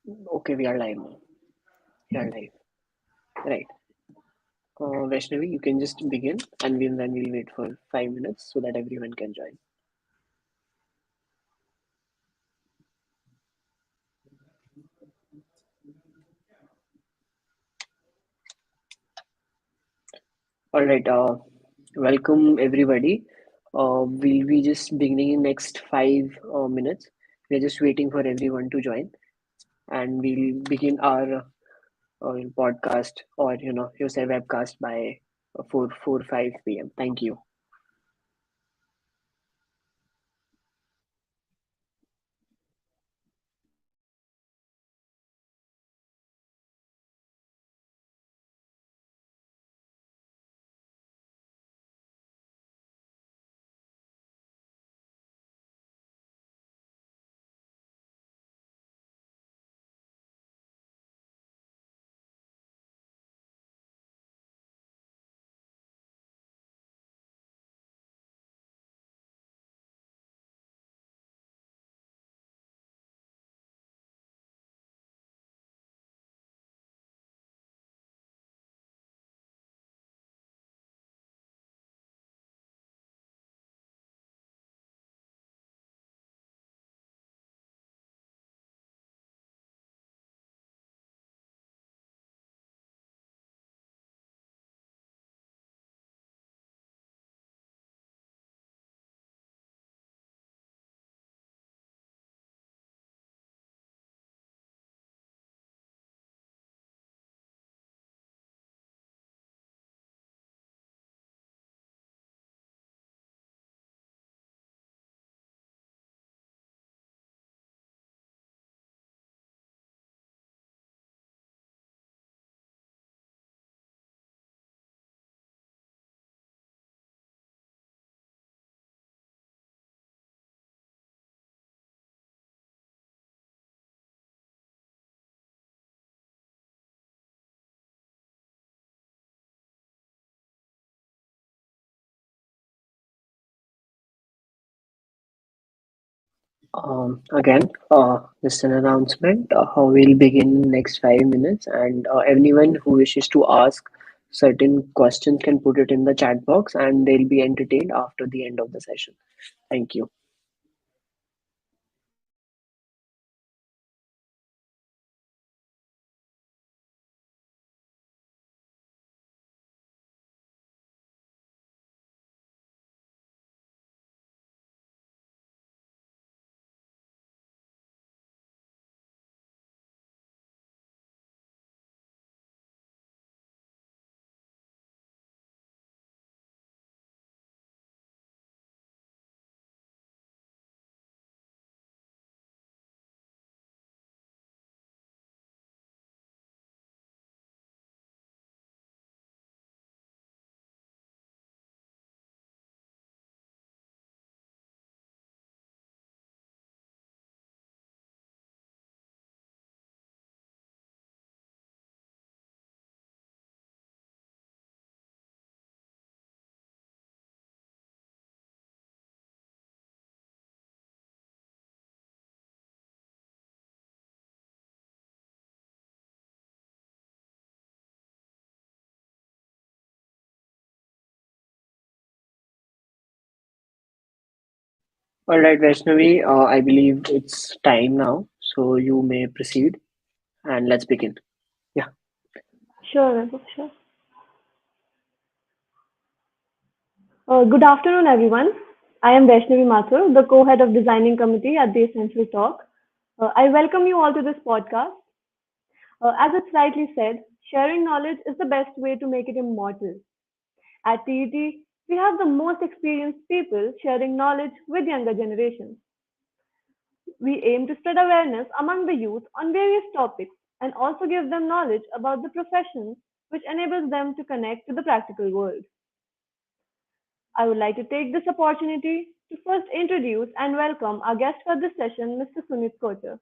Okay, we are live now. We are live. Right. Vaishnavi, you can just begin and then we'll wait for 5 minutes so that everyone can join. All right. Welcome everybody. We'll be just beginning in next 5 minutes. We're just waiting for everyone to join, and we'll begin our podcast or your say webcast by 4 5 p.m. Thank you. Again, just an announcement. How we'll begin in next 5 minutes, and anyone who wishes to ask certain questions can put it in the chat box, and they'll be entertained after the end of the session. Thank you. All right, Vaishnavi, I believe it's time now, so you may proceed and let's begin. Yeah. Sure, sure. Good afternoon, everyone. I am Vaishnavi Mathur, the co-head of Designing Committee at the Essential Talk. I welcome you all to this podcast. As it's rightly said, sharing knowledge is the best way to make it immortal. At TET, we have the most experienced people sharing knowledge with younger generations. We aim to spread awareness among the youth on various topics and also give them knowledge about the professions which enables them to connect to the practical world. I would like to take this opportunity to first introduce and welcome our guest for this session, Mr. Sunit Kocher.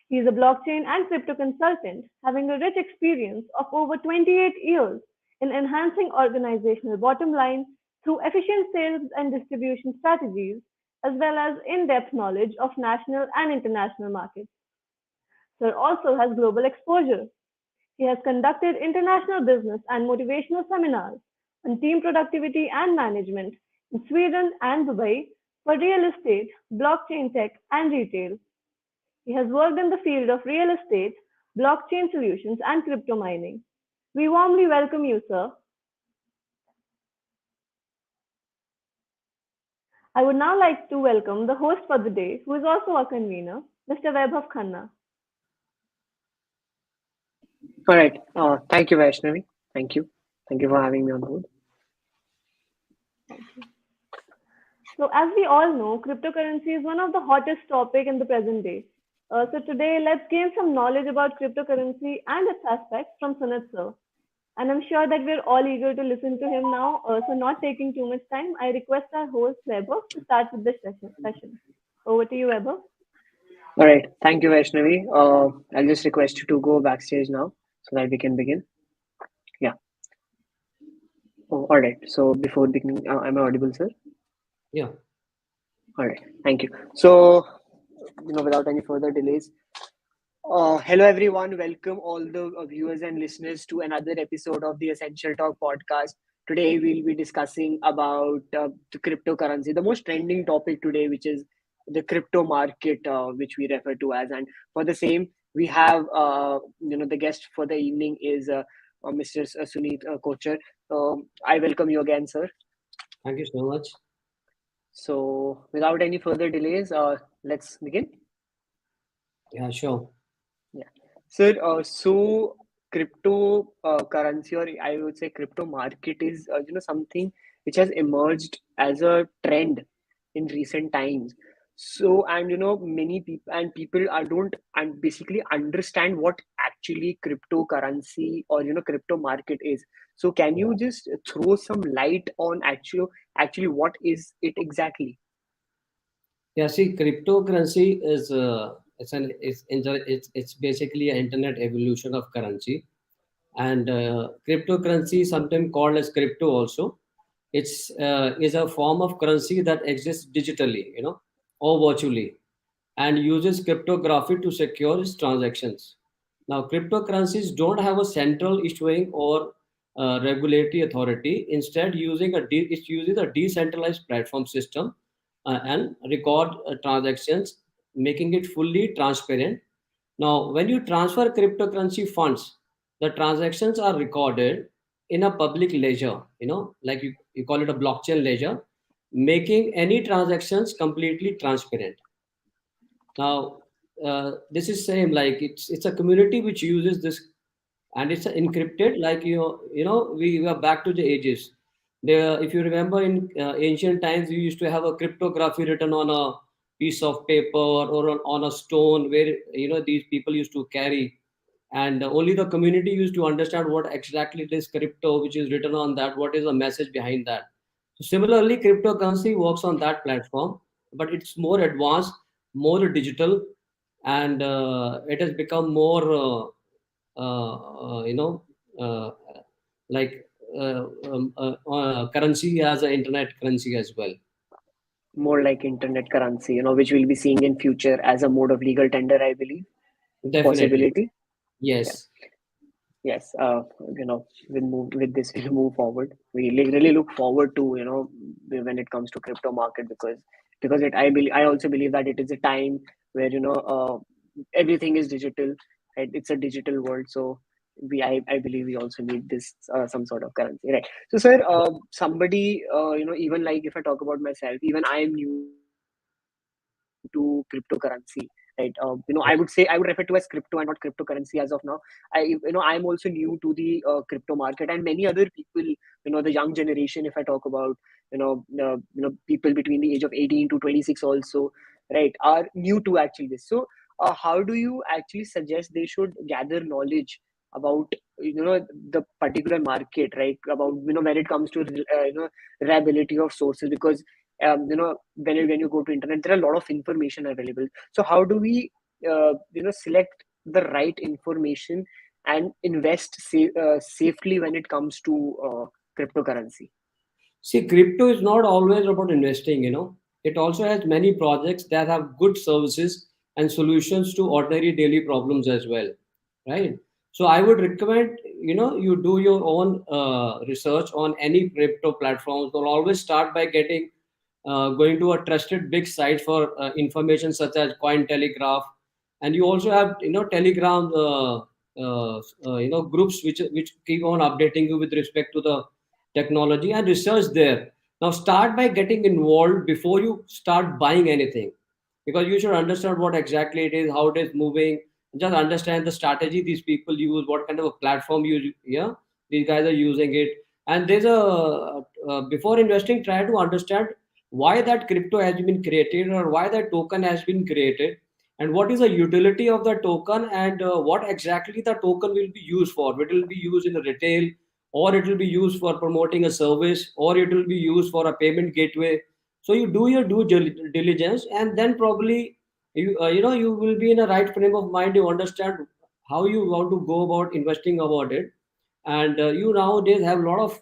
He is a blockchain and crypto consultant, having a rich experience of over 28 years in enhancing organizational bottom line through efficient sales and distribution strategies, as well as in depth knowledge of national and international markets. Sir also has global exposure. He has conducted international business and motivational seminars on team productivity and management in Sweden and Dubai for real estate, blockchain tech, and retail. He has worked in the field of real estate, blockchain solutions, and crypto mining. We warmly welcome you, sir. I would now like to welcome the host for the day, who is also a convener, Mr. Vaibhav Khanna. All right. Thank you, Vaishnavi. Thank you. Thank you for having me on board. Thank you. So, as we all know, cryptocurrency is one of the hottest topic in the present day. So today, let's gain some knowledge about cryptocurrency and its aspects from Sunit sir. And I'm sure that we're all eager to listen to him now. So, not taking too much time, I request our host Weber to start with this session. Over to you, Weber. All right. Thank you, Vaishnavi. I'll just request you to go backstage now so that we can begin. Yeah. Oh, all right. So before beginning, am I audible, sir? Yeah. All right. Thank you. So, without any further delays, hello everyone. Welcome all the viewers and listeners to another episode of the Essential Talk podcast. Today we'll be discussing about the cryptocurrency, the most trending topic today, which is the crypto market, which we refer to as. And for the same, we have the guest for the evening is Mr. Sunit Kocher. I welcome you again, sir. Thank you so much. So, without any further delays, let's begin. Yeah, sure. Yeah. Sir, so crypto currency, or I would say crypto market is something which has emerged as a trend in recent times. So, and many people are don't and basically understand what actually cryptocurrency or crypto market is. So can you just throw some light on actually what is it exactly? Yeah, see, cryptocurrency is it's basically an internet evolution of currency, and cryptocurrency, sometimes called as crypto, also, it's is a form of currency that exists digitally, or virtually, and uses cryptography to secure its transactions. Now, cryptocurrencies don't have a central issuing or regulatory authority. Instead, it uses a decentralized platform system and record transactions, making it fully transparent. Now, when you transfer cryptocurrency funds, the transactions are recorded in a public ledger, like you call it a blockchain ledger, making any transactions completely transparent. Now, this is same, like it's a community which uses this, and it's encrypted. Like we are back to the ages. There, if you remember, in ancient times, we used to have a cryptography written on a piece of paper or on a stone, where these people used to carry, and only the community used to understand what exactly this crypto which is written on that, what is the message behind that. So similarly, cryptocurrency works on that platform, but it's more advanced, more digital, and it has become more uh, you know uh, like currency as an internet currency as well. More like internet currency, which we'll be seeing in future as a mode of legal tender, I believe. Definitely. Possibility. Yeah. Yes. Yes. With this, we'll move forward. We really look forward to, when it comes to crypto market because I also believe that it is a time where, everything is digital, right? It's a digital world. So I believe we also need this, some sort of currency, right? So, sir, somebody, even like if I talk about myself, even I am new to cryptocurrency, right? I would refer to as crypto and not cryptocurrency as of now. I'm also new to the crypto market, and many other people, the young generation, if I talk about, people between the age of 18 to 26 also, right, are new to actually this. So, how do you actually suggest they should gather knowledge about the particular market, right? About when it comes to reliability of sources, because when you go to internet, there are a lot of information available. So how do we select the right information and invest safely when it comes to cryptocurrency? See, crypto is not always about investing. It also has many projects that have good services and solutions to ordinary daily problems as well, right? So I would recommend, you do your own research on any crypto platforms, or always start by going to a trusted big site for information such as Coin Telegraph. And you also have, Telegram groups which keep on updating you with respect to the technology, and research there. Now start by getting involved before you start buying anything, because you should understand what exactly it is, how it is moving. Just understand the strategy these people use, what kind of a platform these guys are using it. And there's before investing, try to understand why that crypto has been created, or why that token has been created, and what is the utility of the token, and what exactly the token will be used for. It will be used in the retail, or it will be used for promoting a service, or it will be used for a payment gateway. So you do your diligence, and then probably you will be in a right frame of mind to understand how you want to go about investing about it. And you nowadays have a lot of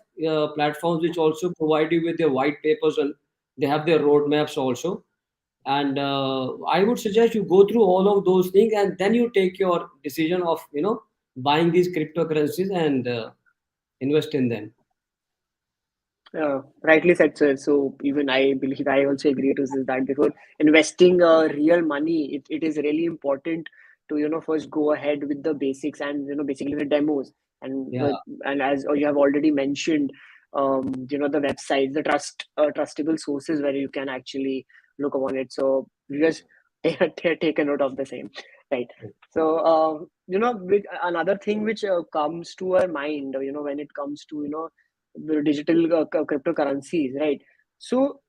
platforms which also provide you with their white papers, and they have their roadmaps also. And I would suggest you go through all of those things, and then you take your decision of buying these cryptocurrencies and invest in them. Rightly said, sir. So even I believe I also agree to this, that before investing real money, it is really important to first go ahead with the basics, and basically the demos, and Yeah, and as you have already mentioned, the websites, the trustable sources where you can actually look upon it. So we just take a note of the same, right? So another thing which comes to our mind, when it comes to the digital cryptocurrencies, right? So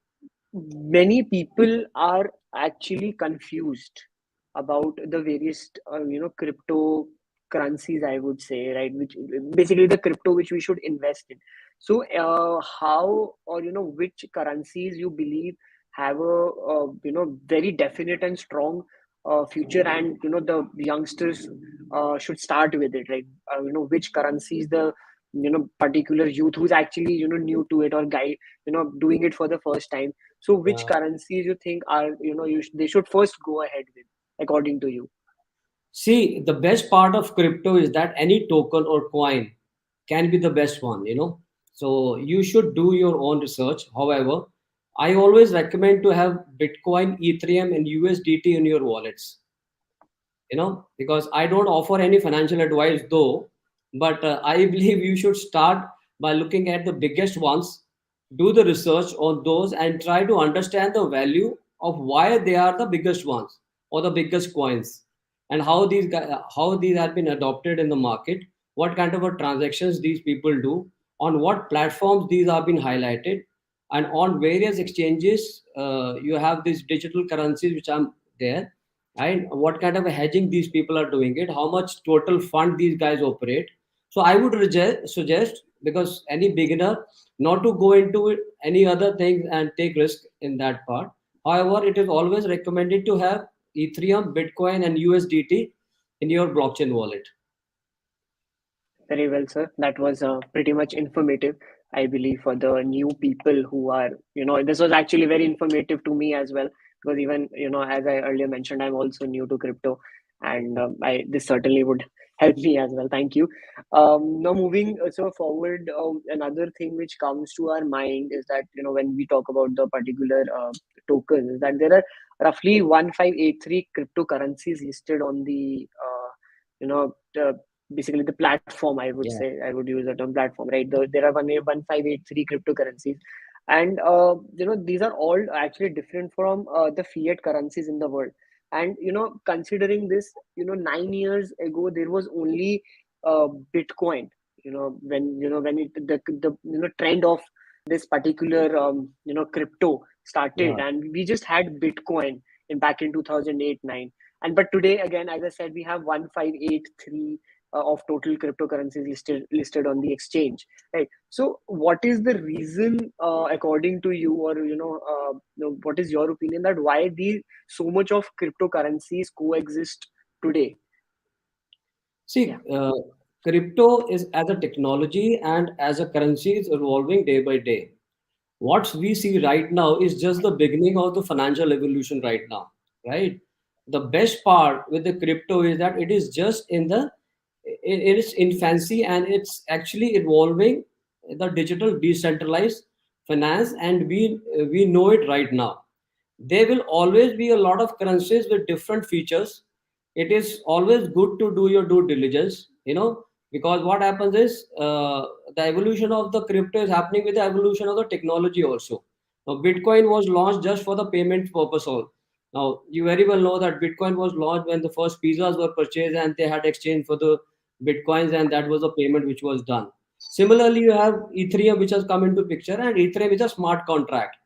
many people are actually confused about the various cryptocurrencies, I would say, right, which basically the crypto which we should invest in. So how, or which currencies you believe have a very definite and strong future, and the youngsters should start with it, right? Which currencies the particular youth who's actually new to it, or guy doing it for the first time. So which yeah. currencies you think are they should first go ahead with, according to you? See, the best part of crypto is that any token or coin can be the best one, So you should do your own research. However, I always recommend to have Bitcoin, Ethereum, and USDT in your wallets, because I don't offer any financial advice though. But I believe you should start by looking at the biggest ones, do the research on those, and try to understand the value of why they are the biggest ones, or the biggest coins, and how these have been adopted in the market, what kind of a transactions these people do, on what platforms these have been highlighted, and on various exchanges. You have these digital currencies which are there, and what kind of a hedging these people are doing it, how much total fund these guys operate. So I would suggest, because any beginner, not to go into it, any other things and take risk in that part. However, it is always recommended to have Ethereum, Bitcoin, and USDT in your blockchain wallet. Very well, sir. That was pretty much informative, I believe, for the new people who are, this was actually very informative to me as well, because even, as I earlier mentioned, I'm also new to crypto, and this certainly would help me as well. Thank you. Now, moving so forward, another thing which comes to our mind is that, when we talk about the particular tokens, is that there are roughly 1583 cryptocurrencies listed on the, basically the platform, I would Yeah, say. I would use the term platform, right? There are 1583 cryptocurrencies, and these are all actually different from the fiat currencies in the world. And considering this, 9 years ago there was only Bitcoin. When the trend of this particular crypto yeah. started, and we just had Bitcoin in back in 2008 9. And but today, again, as I said, we have 1583 of total cryptocurrencies listed on the exchange, right? So what is the reason, according to you, or what is your opinion, that why these so much of cryptocurrencies coexist today? Yeah. See, crypto is as a technology and as a currency is evolving day by day. What we see right now is just the beginning of the financial evolution right now, right? the best part with the crypto is that it is just in the it is infancy, and it's actually evolving the digital decentralized finance, and we know it right now. There will always be a lot of currencies with different features. It is always good to do your due diligence, because what happens is, the evolution of the crypto is happening with the evolution of the technology also. Now Bitcoin was launched just for the payment purpose all. Now you very well know that Bitcoin was launched when the first pizzas were purchased and they had exchange for the Bitcoins, and that was the payment which was done. Similarly, you have Ethereum, which has come into picture, and Ethereum is a smart contract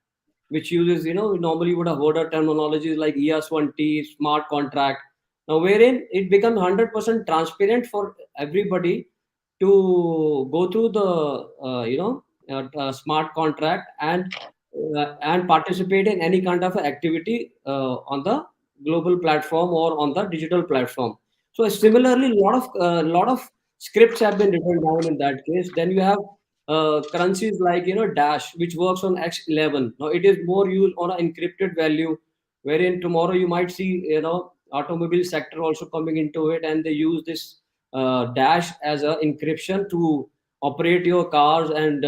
which uses, normally you would have heard of terminologies like ES1T, smart contract. Now, wherein it becomes 100% transparent for everybody to go through the, smart contract, and participate in any kind of activity on the global platform or on the digital platform. So similarly, lot of scripts have been written down in that case. Then you have currencies like, Dash, which works on X11. Now it is more used on an encrypted value, wherein tomorrow you might see, automobile sector also coming into it, and they use this Dash as a encryption to operate your cars, and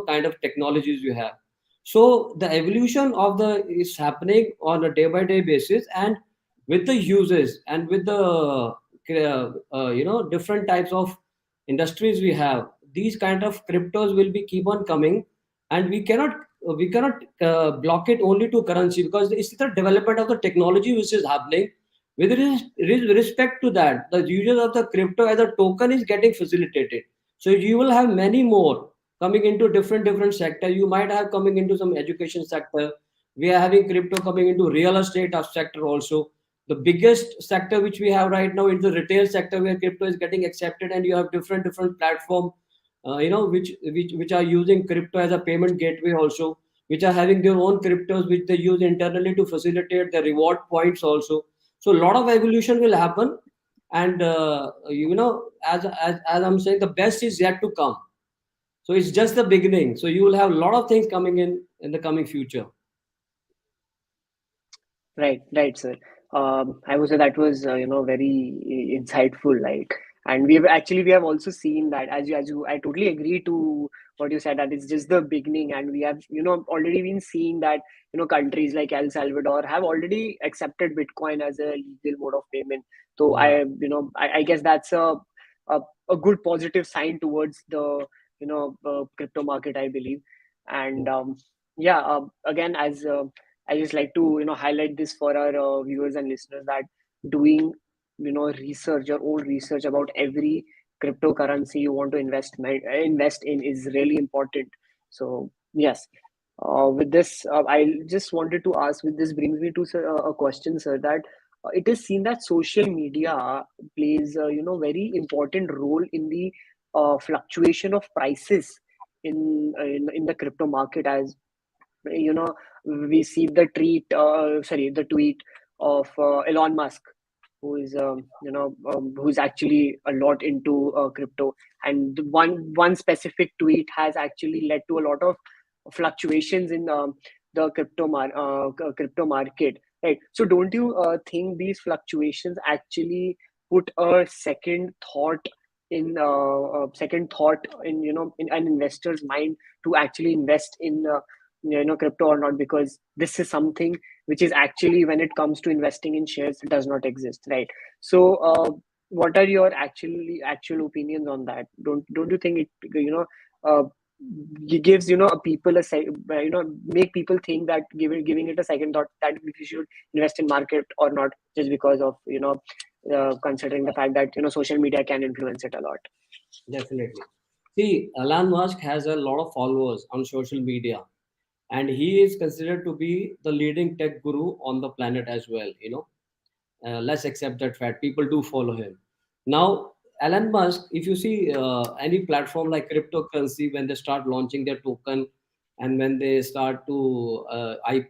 kind of technologies you have. So the evolution of the is happening on a day by day basis, and with the uses, and with the different types of industries we have, these kind of cryptos will be keep on coming. And we cannot block it only to currency, because it's the development of the technology which is happening. With respect to that, the usage of the crypto as a token is getting facilitated. So you will have many more coming into different sector. You might have coming into some education sector. We are having crypto coming into real estate sector also. The biggest sector which we have right now is the retail sector, where crypto is getting accepted, and you have different platform, which are using crypto as a payment gateway also, which are having their own cryptos which they use internally to facilitate the reward points also. So a lot of evolution will happen, and as I'm saying, the best is yet to come. So it's just the beginning. So you will have a lot of things coming in the coming future. Right, sir. I would say that was very insightful. Like, and we have also seen that, I totally agree to what you said, that it's just the beginning, and we have already been seeing that countries like El Salvador have already accepted Bitcoin as a legal mode of payment. So Yeah, I guess that's a a good positive sign towards the crypto market, I believe. And yeah, again, as I just like to highlight this for our viewers and listeners, that doing research, your own research about every cryptocurrency you want to invest in is really important. So yes, with this, I just wanted to ask. With this brings me to sir, a question, sir. That it is seen that social media plays very important role in the fluctuation of prices in the crypto market. As you know we see the tweet of Elon Musk, who is who's actually a lot into crypto, and one specific tweet has actually led to a lot of fluctuations in the crypto market, right? So don't you think these fluctuations actually put a second thought in in an investor's mind to actually invest in crypto or not? Because this is something which is actually, when it comes to investing in shares, does not exist, right? So what are your actual opinions on that? Don't you think it uh, gives people make people think that giving it a second thought, that we should invest in market or not, just because of considering the fact that social media can influence it a lot? definitely. See, Elon Musk has a lot of followers on social media, and he is considered to be the leading tech guru on the planet as well. Let's accept that fact. People do follow him. Now, Elon Musk, if you see any platform like cryptocurrency, when they start launching their token, and when they start to,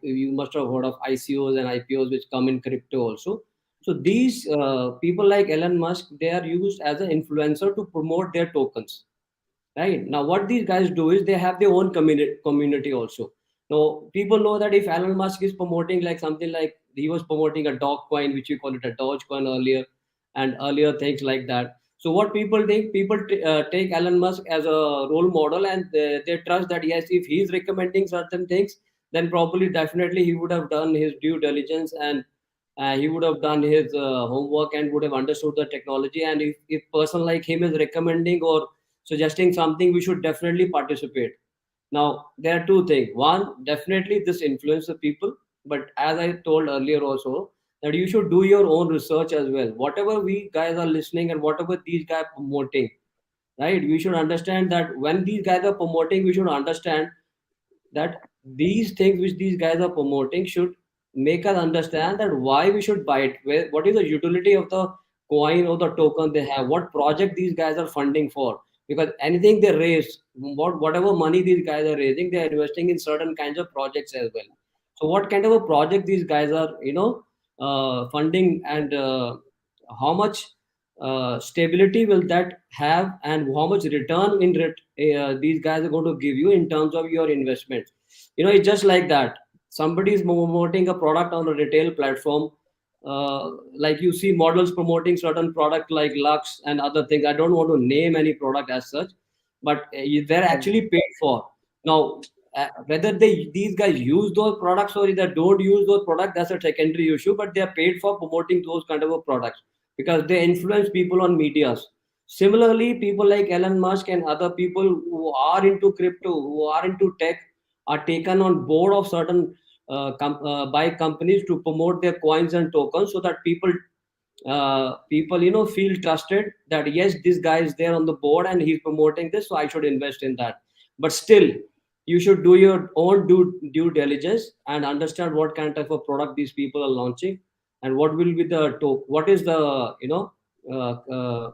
you must have heard of ICOs and IPOs, which come in crypto also. So these people like Elon Musk, they are used as an influencer to promote their tokens. Right now, what these guys do is they have their own community also. Now, people know that if Elon Musk is promoting like something like he was promoting a dog coin, which we call it a Doge coin earlier, and earlier things like that. So what people think, people take Elon Musk as a role model, and they trust that yes, if he's recommending certain things, then probably definitely he would have done his due diligence, and he would have done his homework and would have understood the technology. And if person like him is recommending or suggesting something, we should definitely participate. Now, there are two things. One, definitely this influences people, but as I told earlier also, that you should do your own research as well. Whatever we guys are listening and whatever these guys promoting, right? We should understand that when these guys are promoting, we should understand that these things which these guys are promoting should make us understand that why we should buy it, what is the utility of the coin or the token they have, what project these guys are funding for. Because anything they raise, whatever money these guys are raising, they are investing in certain kinds of projects as well. So what kind of a project these guys are funding, and how much stability will that have, and how much return these guys are going to give you in terms of your investment. It's just like that. Somebody is promoting a product on a retail platform, like you see models promoting certain product like Lux and other things. I don't want to name any product as such, but they're actually paid for. Now, whether these guys use those products or either don't use those products, that's a secondary issue, but they are paid for promoting those kind of a products because they influence people on medias. Similarly, people like Elon Musk and other people who are into crypto, who are into tech, are taken on board of certain by companies to promote their coins and tokens, so that people feel trusted that yes, this guy is there on the board and he's promoting this, so I should invest in that. But still, you should do your own due diligence and understand what kind of a product these people are launching, and what will be what is the uh, uh,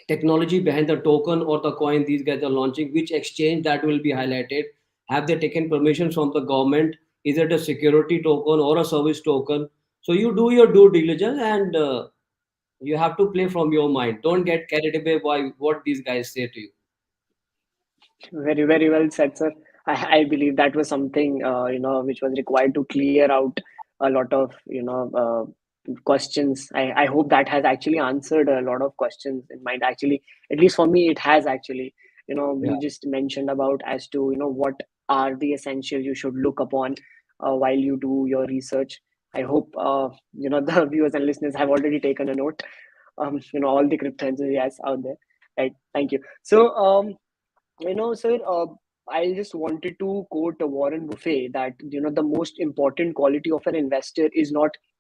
technology behind the token or the coin these guys are launching, which exchange that will be highlighted, have they taken permission from the government, is it a security token or a service token. So you do your due diligence, and you have to play from your mind. Don't get carried away by what these guys say to you. Very, very well said, sir. I believe that was something which was required to clear out a lot of questions. I hope that has actually answered a lot of questions in mind. Actually, at least for me, it has actually. Yeah. You just mentioned about as to what are the essentials you should look upon while you do your research. I hope the viewers and listeners have already taken a note. All the crypto enthusiasts out there. Right. Thank you. So sir, I just wanted to quote Warren Buffett that the most important quality of an investor is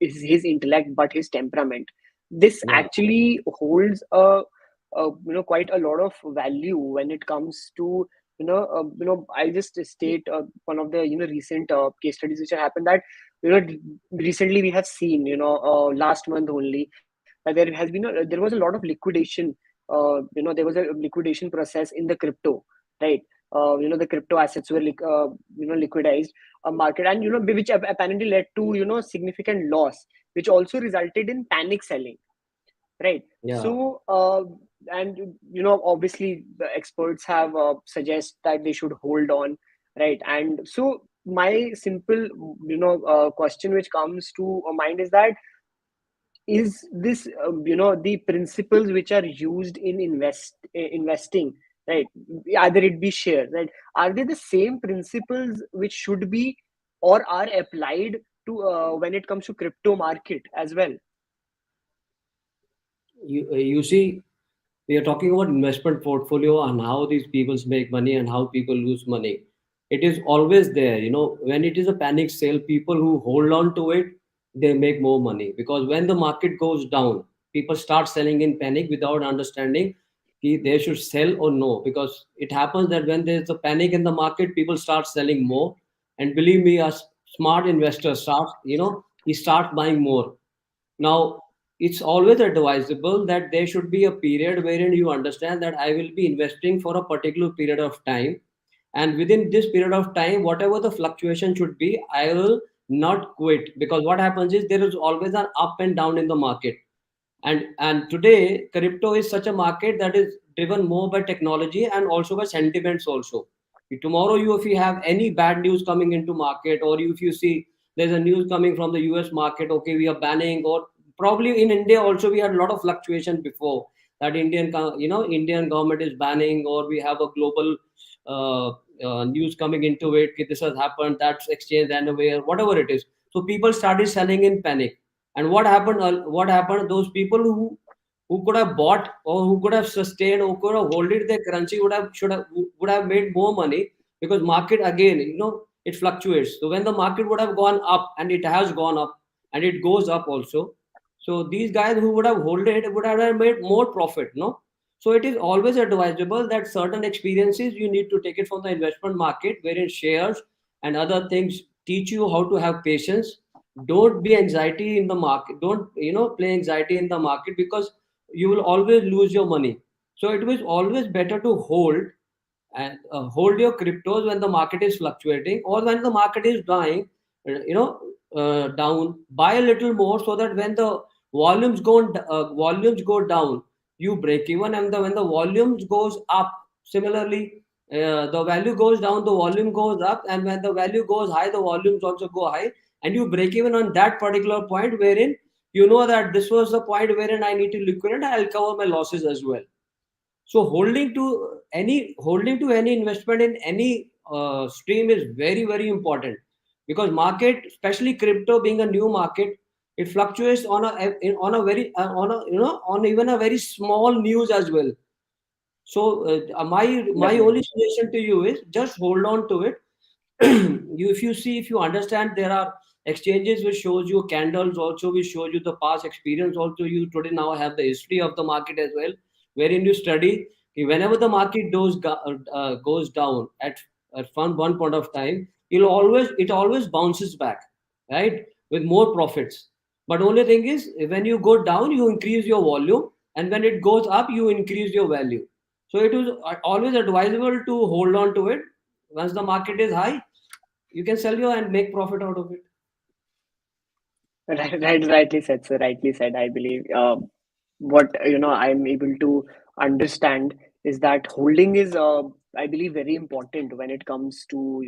his intellect but his temperament. This Yeah. actually holds quite a lot of value when it comes to I just state one of the recent case studies which have happened, that recently we have seen last month only there has been there was a lot of liquidation. There was a liquidation process in the crypto, right? The crypto assets were liquidized market, and which apparently led to significant loss, which also resulted in panic selling, right? Yeah. So and obviously the experts have suggest that they should hold on, right? And so my simple question which comes to mind is that, is this the principles which are used in investing, right? Either it be shares, right? Are they the same principles which should be or are applied to when it comes to crypto market as well? You see, we are talking about investment portfolio and how these people make money and how people lose money. It is always there. When it is a panic sale, people who hold on to it, they make more money, because when the market goes down, people start selling in panic without understanding they should sell or no. Because it happens that when there's a panic in the market, people start selling more. And believe me, a smart investor starts, he starts buying more. Now, it's always advisable that there should be a period wherein you understand that I will be investing for a particular period of time. And within this period of time, whatever the fluctuation should be, I will not quit. Because what happens is there is always an up and down in the market. And today, crypto is such a market that is driven more by technology and also by sentiments also. Tomorrow, if you have any bad news coming into market, or if you see there's a news coming from the US market, okay, we are banning, or probably in India also we had a lot of fluctuation before that Indian government is banning, or we have a global uh, news coming into it, okay, this has happened, that's exchange anywhere, whatever it is. So people started selling in panic. And what happened, those people who could have bought, or who could have sustained, or could have holded their currency would have made more money, because market again, it fluctuates. So when the market would have gone up, and it has gone up, and it goes up also, so these guys who would have hold it would have made more profit, no? So it is always advisable that certain experiences you need to take it from the investment market, wherein shares and other things teach you how to have patience. Don't be anxiety in the market. Don't play anxiety in the market, because you will always lose your money. So it was always better to hold, and hold your cryptos when the market is fluctuating, or when the market is dying, down, buy a little more, so that when the volumes go down, you break even. And when the volumes goes up, similarly, the value goes down, the volume goes up, and when the value goes high, the volumes also go high, and you break even on that particular point, wherein you know that this was the point wherein I need to liquidate, I'll cover my losses as well. So holding to any investment in any stream is very, very important, because market, especially crypto being a new market, it fluctuates on a very on a on even a very small news as well. So my only Definitely. suggestion to you is just hold on to it. If you understand, there are exchanges which shows you candles also, which shows you the past experience also. You today now have the history of the market as well, wherein you study whenever the market goes down at one point of time, it always bounces back, right, with more profits. But only thing is, when you go down, you increase your volume, and when it goes up, you increase your value. So it is always advisable to hold on to it. Once the market is high, you can sell your and make profit out of it. Rightly said, sir. Rightly said. I believe what I'm able to understand is that holding is, I believe, very important when it comes to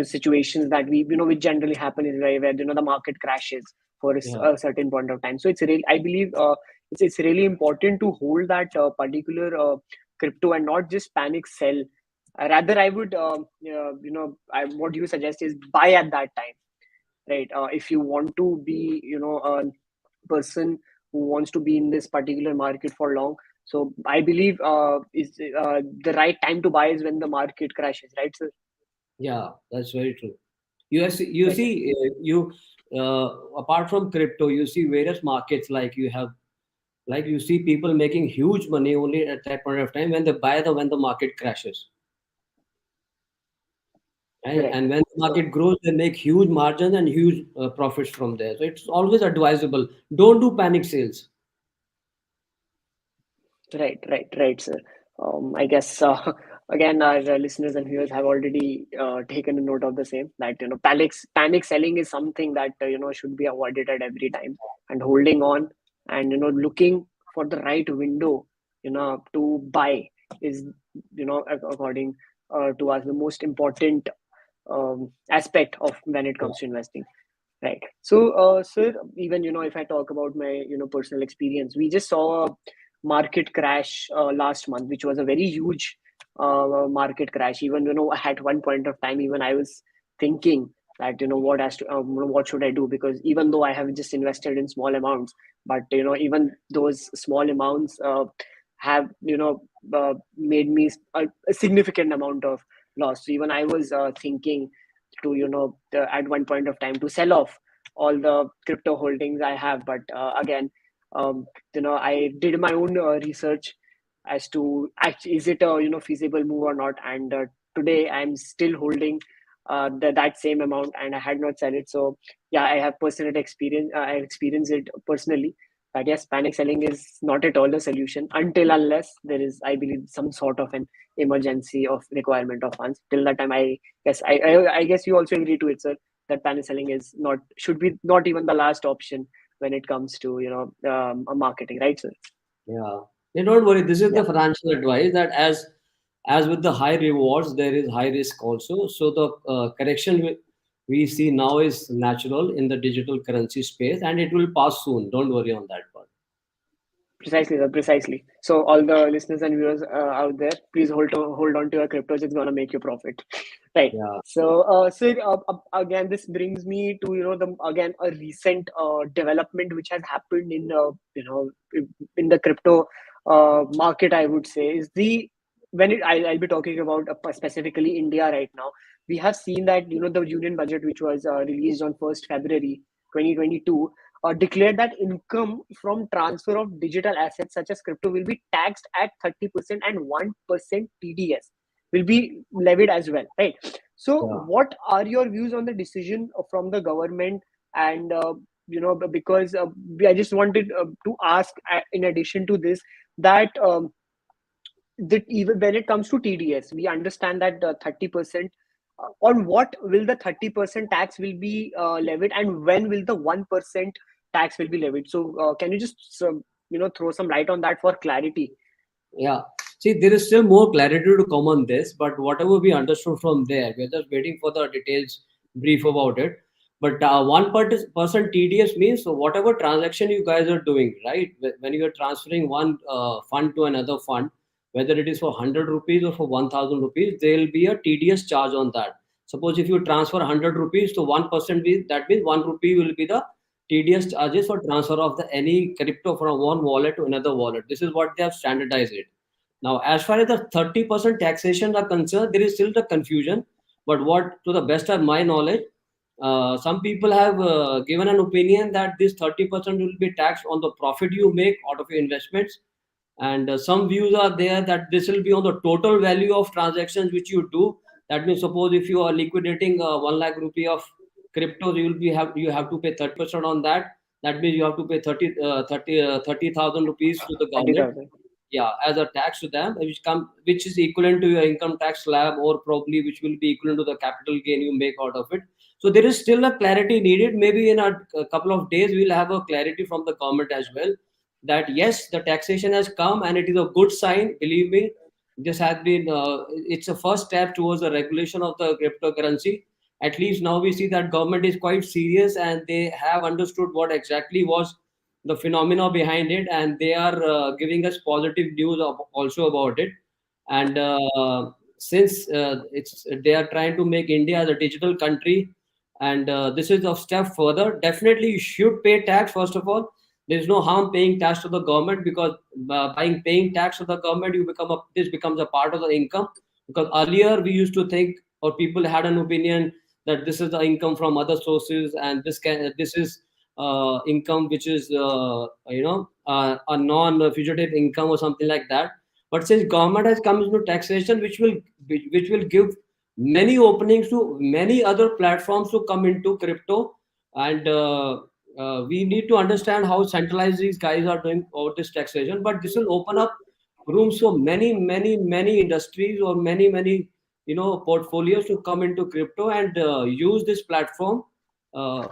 situations that which generally happen is where the market crashes for Yeah, a certain point of time. So it's really, I believe, it's really important to hold that particular crypto and not just panic sell. Rather, I would what you suggest is buy at that time, right? If you want to be a person who wants to be in this particular market for long, so I believe is the right time to buy is when the market crashes, right, sir? yeah, that's very true. You Right. see, apart from crypto, you see various markets, like you see people making huge money only at that point of time when they buy the when the market crashes, Right. and when the market grows, they make huge margins and huge profits from there. So it's always advisable. Don't do panic sales. Right, sir. I guess again, our listeners and viewers have already taken a note of the same. That panic selling is something that should be avoided at every time, and holding on and looking for the right window to buy is according to us the most important aspect of when it Yeah, comes to investing. Right. So, sir, even if I talk about my personal experience, we just saw a market crash last month, which was a very huge market crash. Even at one point of time, even I was thinking that what should I do, because even though I have just invested in small amounts, but even those small amounts have made me a significant amount of loss. So even I was thinking to at one point of time to sell off all the crypto holdings I have. But again, I did my own research as to actually is it a feasible move or not. And today I'm still holding that same amount, and I had not sell it. So yeah, I have personal experience. I experienced it personally. But yes, panic selling is not at all a solution until unless there is, I believe, some sort of an emergency of requirement of funds. Till that time, I guess you also agree to it, sir, that panic selling is not should be not even the last option when it comes to a marketing, right, sir? yeah. Yeah, don't worry. This is Yeah. the financial advice that as with the high rewards, there is high risk also. So the correction we see now is natural in the digital currency space, and it will pass soon. Don't worry on that part. Precisely, sir, precisely. So all the listeners and viewers out there, please hold on to your cryptos. It's gonna make you profit, right? Yeah, So again, this brings me to the again a recent development which has happened in in the crypto market. I would say is the when I'll be talking about specifically India right now. We have seen that the union budget which was released on 1st February 2022 declared that income from transfer of digital assets such as crypto will be taxed at 30% and 1% TDS will be levied as well, right? So, yeah. what are your views on the decision from the government? And because I just wanted to ask, in addition to this, that that even when it comes to TDS, we understand that 30%. On what will the 30% tax will be levied, and when will the 1% tax will be levied? So, can you just throw some light on that for clarity? Yeah. See, there is still more clarity to come on this, but whatever we understood from there, we're just waiting for the details brief about it. But 1% TDS means whatever transaction you guys are doing, right? When you are transferring one fund to another fund, whether it is for 100 rupees or for 1000 rupees, there will be a TDS charge on that. Suppose if you transfer 100 rupees to 1%, that means 1 rupee will be the TDS charges for transfer of the any crypto from one wallet to another wallet. This is what they have standardized it. Now, as far as the 30% taxation are concerned, there is still the confusion. But what, to the best of my knowledge, some people have given an opinion that this 30% will be taxed on the profit you make out of your investments, and some views are there that this will be on the total value of transactions which you do. That means suppose if you are liquidating 1 lakh rupee of cryptos, you have to pay 30% on that. That means you have to pay 30,000 rupees to the government, 30,000. yeah, as a tax to them, which is equivalent to your income tax slab, or probably which will be equivalent to the capital gain you make out of it. So there is still a clarity needed. Maybe in a couple of days we'll have a clarity from the government as well, that yes, the taxation has come, and it is a good sign. Believe me, this has been it's a first step towards the regulation of the cryptocurrency. At least now we see that government is quite serious, and they have understood what exactly was the phenomena behind it, and they are giving us positive news also about it. And since it's they are trying to make India as a digital country, and this is a step further. Definitely you should pay tax. First of all, there is no harm paying tax to the government, because by paying tax to the government, this becomes a part of the income. Because earlier we used to think, or people had an opinion, that this is the income from other sources, and this is income which is a non-fugitive income or something like that. But since government has come into taxation, which will give many openings to many other platforms to come into crypto, and we need to understand how centralized these guys are doing about this taxation. But this will open up rooms for many industries, or many portfolios to come into crypto and use this platform for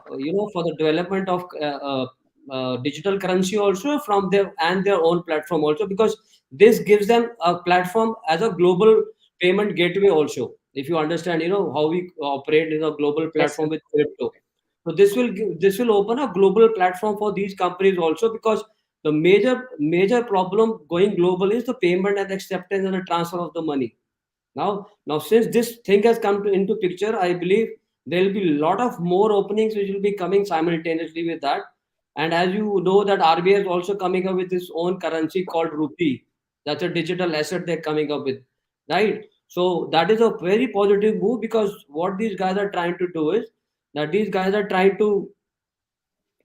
the development of digital currency also, from their own platform also, because this gives them a platform as a global payment gateway also. If you understand, how we operate in a global Yes, sir. platform with crypto. So this will open a global platform for these companies also, because the major problem going global is the payment and acceptance and the transfer of the money. Now, since this thing has come into picture, I believe there will be a lot of more openings which will be coming simultaneously with that. And as you know, that RBI is also coming up with its own currency called rupee. That's a digital asset they're coming up with, right? So that is a very positive move, because what these guys are trying to do is that these guys are trying to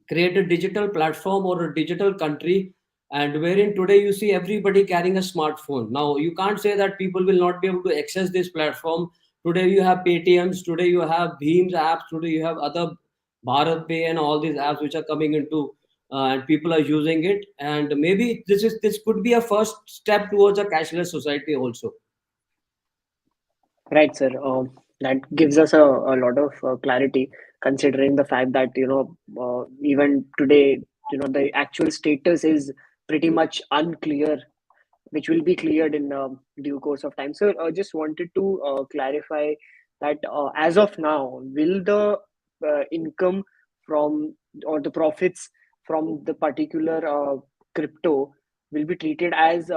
create a digital platform or a digital country, and wherein today you see everybody carrying a smartphone. Now you can't say that people will not be able to access this platform. Today you have Paytms, today you have Beams apps, today you have other Bharat Pay and all these apps which are coming into, and people are using it. And maybe this could be a first step towards a cashless society also. Right, sir. That gives us a lot of clarity, considering the fact that even today, the actual status is pretty much unclear, which will be cleared in due course of time. So, just wanted to clarify. that as of now, will the income from or the profits from the particular crypto will be treated as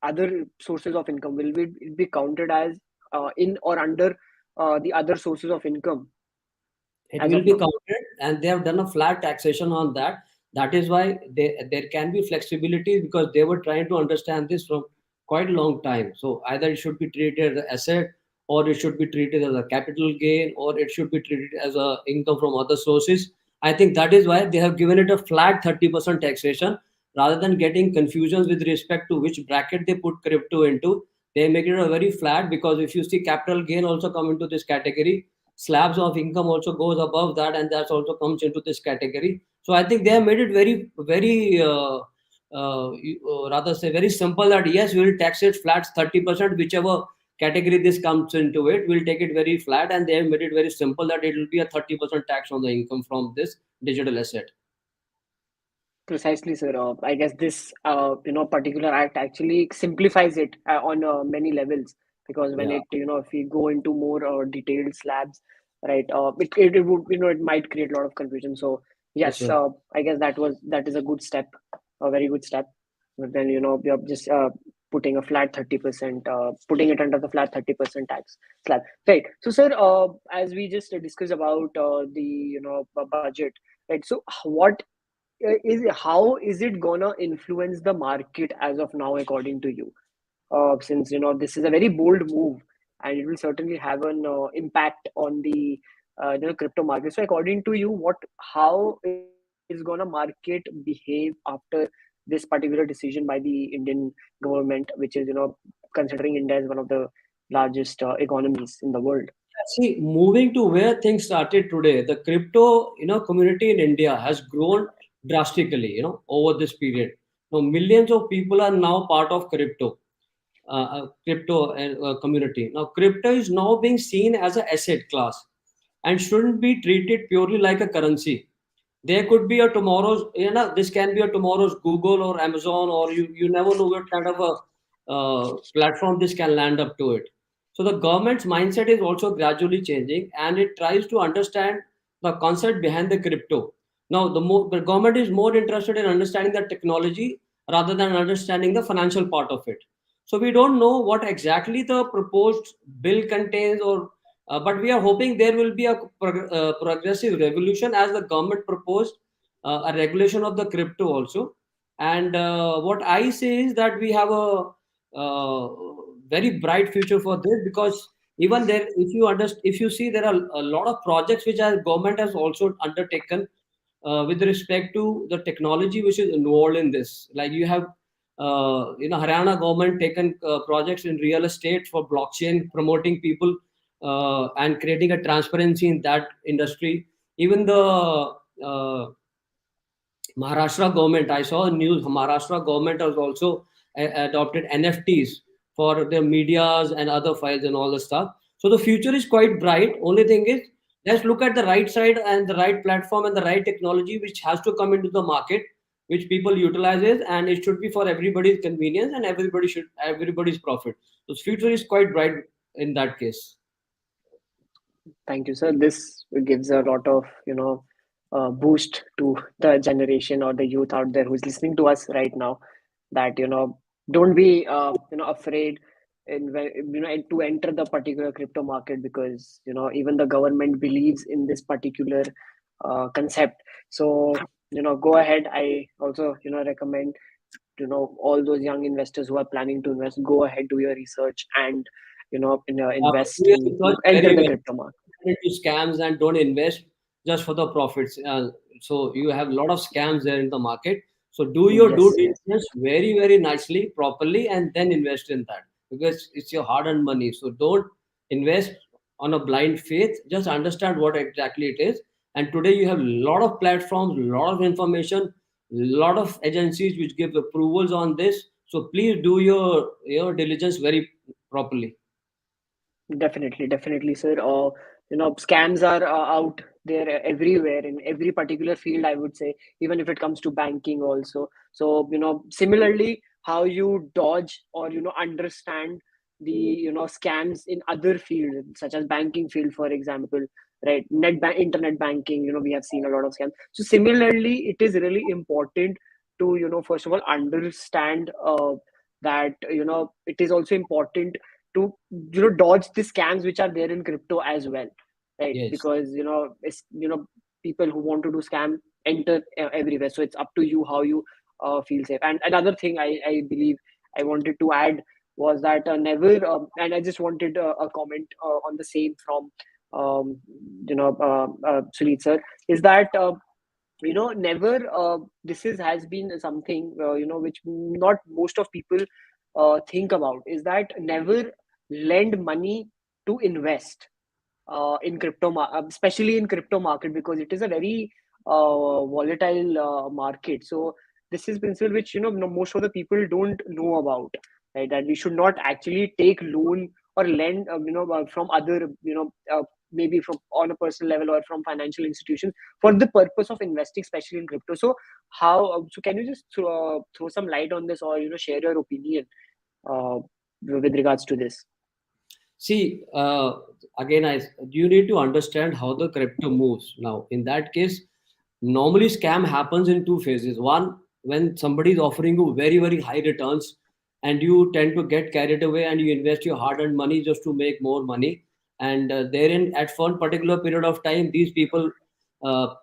other sources of income? Will it be counted as in or under the other sources of income It as will of be now? counted, and they have done a flat taxation on that. That is why there can be flexibility, because they were trying to understand this from quite a long time. So either it should be treated as an asset, or it should be treated as a capital gain, or it should be treated as a income from other sources. I think that is why they have given it a flat 30% taxation, rather than getting confusions with respect to which bracket they put crypto into. They make it a very flat, because if you see capital gain also come into this category, slabs of income also goes above that, and that also comes into this category. So I think they have made it very rather say very simple, that yes, we will tax it flat 30%, whichever category this comes into it, we'll take it very flat, and they have made it very simple that it will be a 30% tax on the income from this digital asset. Precisely, sir. I guess this particular act actually simplifies it on many levels, because when Yeah. if we go into more detailed slabs, right, it would it might create a lot of confusion. So Yes, yes, sir. I guess that is a good step, a very good step. But then we are just putting a flat 30%, putting it under the flat 30% tax slab. Right. So, sir, as we just discussed about the budget, right? So what is how is it gonna influence the market as of now, according to you? Since this is a very bold move, and it will certainly have an impact on the crypto market. So according to you, what how is gonna market behave after this particular decision by the Indian government, which is considering India as one of the largest economies in the world? See, moving to where things started today, the crypto, community in India has grown drastically, over this period. Now, millions of people are now part of crypto community. Now, crypto is now being seen as an asset class, and shouldn't be treated purely like a currency. There could be a tomorrow's, this can be a tomorrow's Google or Amazon, or you never know what kind of a platform this can land up to it. So the government's mindset is also gradually changing, and it tries to understand the concept behind the crypto. Now, the government is more interested in understanding the technology rather than understanding the financial part of it. So we don't know what exactly the proposed bill contains, or but we are hoping there will be a progressive revolution, as the government proposed a regulation of the crypto also. And what I say is that we have a very bright future for this, because even there, if you see, there are a lot of projects which our government has also undertaken with respect to the technology which is involved in this. Like you have, Haryana government taken projects in real estate for blockchain, promoting people and creating a transparency in that industry. Even the Maharashtra government, I saw news. Maharashtra government has also adopted NFTs for their medias and other files and all the stuff. So the future is quite bright. Only thing is, let's look at the right side and the right platform and the right technology which has to come into the market, which people utilizes, and it should be for everybody's convenience, and everybody's profit. So the future is quite bright in that case. Thank you, sir. This gives a lot of boost to the generation or the youth out there who's listening to us right now. That don't be afraid to enter the particular crypto market, because even the government believes in this particular concept. So go ahead. I also recommend all those young investors who are planning to invest, go ahead, do your research, and invest Do your in research enter very the well. crypto market. Into scams, and don't invest just for the profits. So you have a lot of scams there in the market. So do your due Yes, yes, diligence very nicely, properly, and then invest in that, because it's your hard-earned money. So don't invest on a blind faith. Just understand what exactly it is. And today you have a lot of platforms, a lot of information, lot of agencies which give approvals on this. So please do your diligence very properly. definitely, definitely, sir. Scams are out there everywhere in every particular field, I would say, even if it comes to banking also. So similarly, how you dodge or understand scams in other fields such as banking field, for example, right? Internet banking, we have seen a lot of scams. So similarly, it is really important to first of all understand that it is also important to dodge the scams which are there in crypto as well, right? Yes. Because it's people who want to do scam enter everywhere. So it's up to you how you feel safe. And another thing I believe I wanted to add was that never and I just wanted a comment on the same from Sunit sir, is that never this is has been something which not most of people think about, is that never lend money to invest in especially in crypto market, because it is a very volatile market. So this is principle which most of the people don't know about, right? That we should not actually take loan or lend from other maybe from on a personal level or from financial institutions for the purpose of investing, especially in crypto. So how so can you just throw some light on this, or share your opinion uh, with regards to this? See, again, you need to understand how the crypto moves. Now, in that case, normally scam happens in two phases. One, when somebody is offering you very, very high returns, and you tend to get carried away and you invest your hard-earned money just to make more money. And therein, at one particular period of time, these people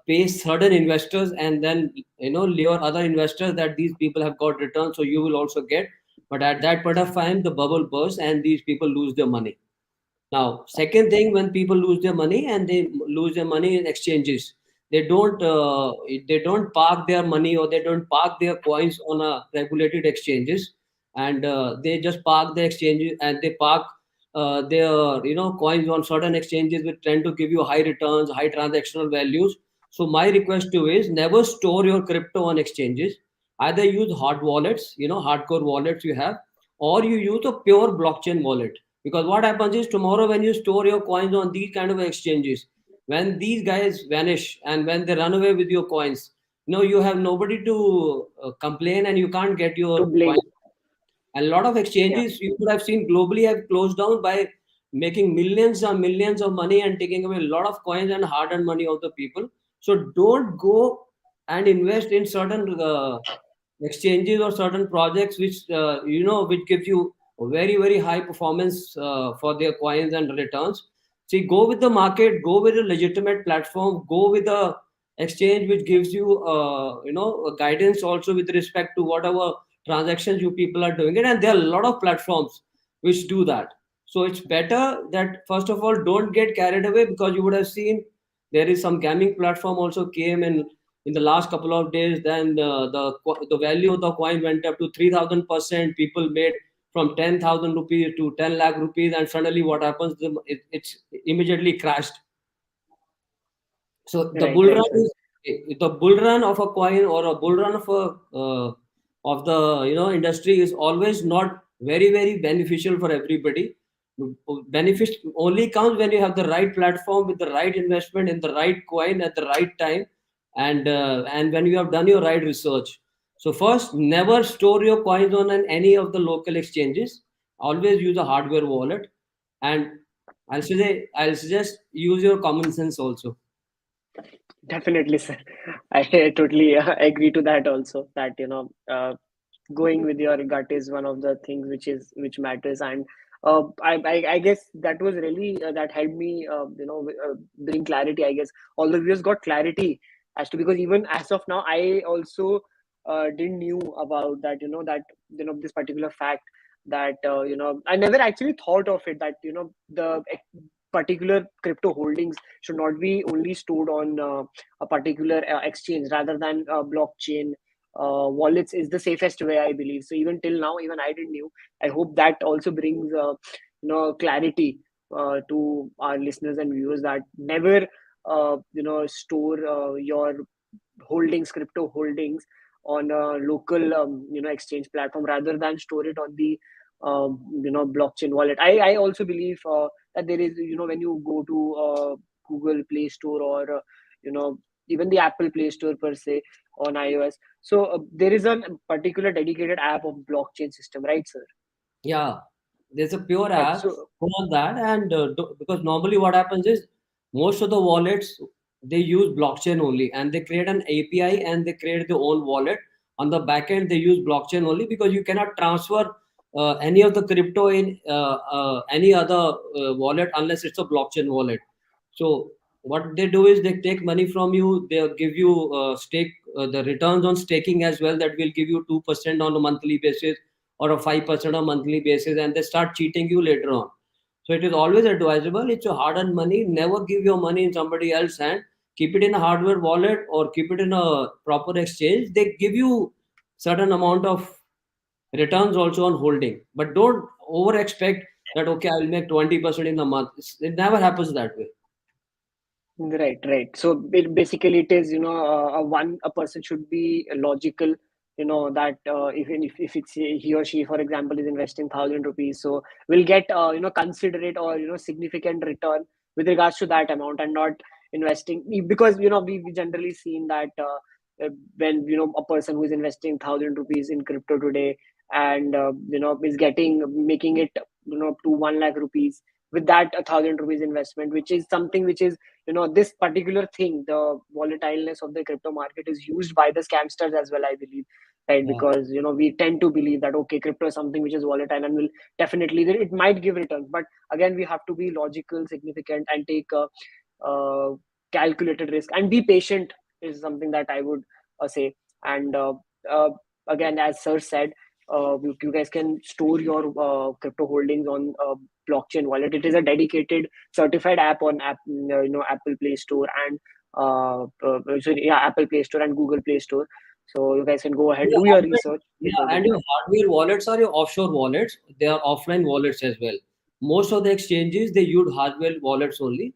pay certain investors, and then lure other investors that these people have got returns, so you will also get. But at that point of time, the bubble bursts and these people lose their money. Now, second thing, when people lose their money and they lose their money in exchanges, they don't park their money, or they don't park their coins on a regulated exchanges, and they just park the exchanges, and they park their coins on certain exchanges which tend to give you high returns, high transactional values. So my request to you is, never store your crypto on exchanges. Either use hot wallets, hardcore wallets you have, or you use a pure blockchain wallet. Because what happens is, tomorrow when you store your coins on these kind of exchanges, when these guys vanish and when they run away with your coins, you have nobody to complain, and you can't get To your blame. coins. A lot of Yeah. exchanges you would have seen globally have closed down by making millions and millions of money and taking away a lot of coins and hard-earned money of the people. So don't go and invest in certain exchanges or certain projects which gives you a very, very high performance for their coins and returns. See, go with the market, go with a legitimate platform, go with a exchange which gives you a guidance also with respect to whatever transactions you people are doing it. And there are a lot of platforms which do that. So it's better that, first of all, don't get carried away, because you would have seen there is some gaming platform also came in the last couple of days. Then the value of the coin went up to 3,000%. People made from 10,000 rupees to 10 lakh rupees, and suddenly what happens, it's immediately crashed. So the Right, bull right, run sir. is the bull run of a coin, or a bull run of the industry, is always not very, very beneficial for everybody. Benefit only comes when you have the right platform with the right investment in the right coin at the right time, and when you have done your right research. So first, never store your coins on any of the local exchanges. Always use a hardware wallet, and I'll suggest use your common sense also. Definitely, sir. I totally agree to that also. That going with your gut is one of the things which matters. And I guess that was really that helped me bring clarity. I guess all the viewers got clarity as to, because even as of now I also didn't knew about that, that this particular fact, that I never actually thought of it, that the particular crypto holdings should not be only stored on a particular exchange, rather than blockchain wallets is the safest way, I believe. So even till now, even I didn't knew. I hope that also brings clarity to our listeners and viewers, that never store your crypto holdings on a local exchange platform, rather than store it on the blockchain wallet. I also believe that there is, when you go to Google Play Store, or even the Apple Play Store per se on iOS, so there is a particular dedicated app of blockchain system, right, sir? Yeah. There's a pure Right. app. So Go on that, and because normally what happens is most of the wallets they use blockchain only, and they create an API and they create their own wallet. On the back end, they use blockchain only because you cannot transfer any of the crypto in any other wallet unless it's a blockchain wallet. So what they do is they take money from you. They'll give you stake the returns on staking as well. That will give you 2% on a monthly basis or a 5% on monthly basis, and they start cheating you later on. So it is always advisable. It's your hard-earned money. Never give your money in somebody else's hand. Keep it in a hardware wallet or keep it in a proper exchange. They give you certain amount of returns also on holding, but don't over expect that okay I'll make 20% in a month. It never happens that way. right, right. So basically, it is a person should be logical. That even if it's he or she, for example, is investing 1,000 rupees, so will get considerate or significant return with regards to that amount, and not investing because we generally seen that when a person who is investing 1,000 rupees in crypto today and is getting making it to 1 lakh rupees with that 1,000 rupees investment, which is something which is this particular thing, the volatileness of the crypto market is used by the scamsters as well, I believe, right? Yeah, Because we tend to believe that okay, crypto is something which is volatile and will definitely, it might give returns, but again we have to be logical, significant, and take a calculated risk and be patient is something that I would say. And uh, again, as sir said, you guys can store your crypto holdings on blockchain wallet. It is a dedicated certified app on Apple Play Store and Apple Play Store and Google Play Store. So you guys can go ahead, your do your hardware, research before yeah, and doing your it. hardware wallets are your offshore wallets. They are offline wallets as well. Most of the exchanges they use hardware wallets only,